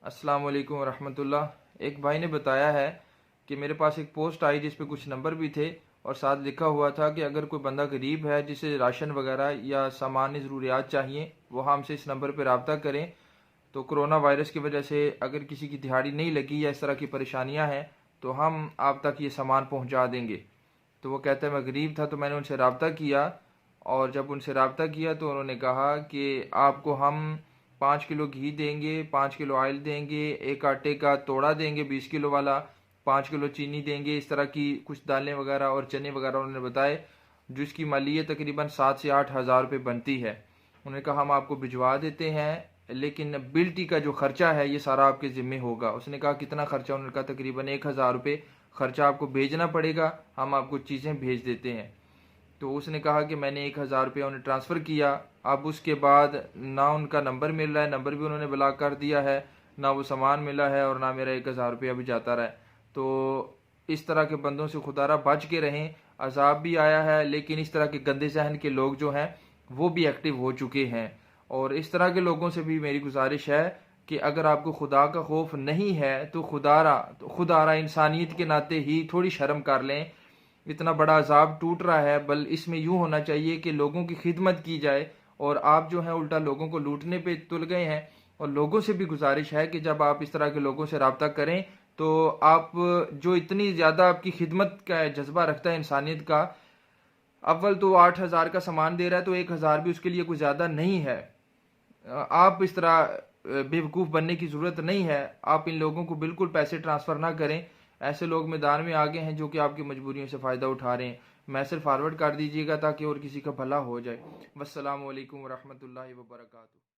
अस्सलाम वालेकुम रहमतुल्लाह। एक भाई ने बताया है कि मेरे पास एक पोस्ट आई जिस पे कुछ नंबर भी थे और साथ लिखा हुआ था कि अगर कोई बंदा गरीब है जिसे राशन वगैरह या सामान्य ज़रूरियात चाहिए वो हमसे इस नंबर पर रब्ता करें। तो कोरोना वायरस की वजह से अगर किसी की दिहाड़ी नहीं लगी या इस तरह की परेशानियां हैं तो हम आप तक ये सामान पहुंचा देंगे। तो वो कहता है मैं गरीब था, तो मैंने उनसे रब्ता किया और जब उनसे रब्ता किया तो उन्होंने कहा कि आपको हम 5 किलो घी देंगे, 5 किलो ऑयल देंगे, एक आटे का तोड़ा देंगे 20 किलो वाला, 5 किलो चीनी देंगे, इस तरह की कुछ दालें वगैरह और चने वगैरह उन्होंने बताए, जिसकी मालियत तकरीबन 7 से 8 हज़ार रुपये बनती है। उन्होंने कहा हम आपको भिजवा देते हैं लेकिन बिल्टी का जो खर्चा है ये सारा आपके ज़िम्मे होगा। उसने कहा कितना खर्चा? उन्होंने कहा तकरीबन 1 हज़ार रुपये खर्चा आपको भेजना पड़ेगा, हम आपको चीज़ें भेज देते हैं। तो उसने कहा कि मैंने 1 हज़ार रुपया उन्हें ट्रांसफ़र किया। अब उसके बाद ना उनका नंबर मिल रहा है, नंबर भी उन्होंने ब्लॉक कर दिया है, ना वो सामान मिला है और ना मेरा 1 हज़ार रुपया भी जाता रहा है। तो इस तरह के बंदों से खुदारा बच के रहें। अजाब भी आया है लेकिन इस तरह के गंदे जहन के लोग जो हैं वो भी एक्टिव हो चुके हैं। और इस तरह के लोगों से भी मेरी गुजारिश है कि अगर आपको खुदा का खौफ नहीं है तो खुदारा इंसानियत के नाते ही थोड़ी शर्म कर लें। इतना बड़ा अजाब टूट रहा है, बल इसमें यूं होना चाहिए कि लोगों की खिदमत की जाए और आप जो है उल्टा लोगों को लूटने पे तुल गए हैं। और लोगों से भी गुजारिश है कि जब आप इस तरह के लोगों से रब्ता करें तो आप जो इतनी ज़्यादा आपकी खिदमत का जज्बा रखता है इंसानियत का, अव्वल तो 8 हज़ार का सामान दे रहा है तो 1 हज़ार भी उसके लिए कुछ ज़्यादा नहीं है। आप इस तरह बेवकूफ़ बनने की ज़रूरत नहीं है। आप इन लोगों को बिल्कुल पैसे ट्रांसफ़र ना करें। ऐसे लोग मैदान में आगे हैं जो कि आपकी मजबूरियों से फ़ायदा उठा रहे हैं। मैसेज फॉरवर्ड कर दीजिएगा ताकि और किसी का भला हो जाए। वस्सलामु अलैकुम रहमतुल्लाहि व बरकातुहू।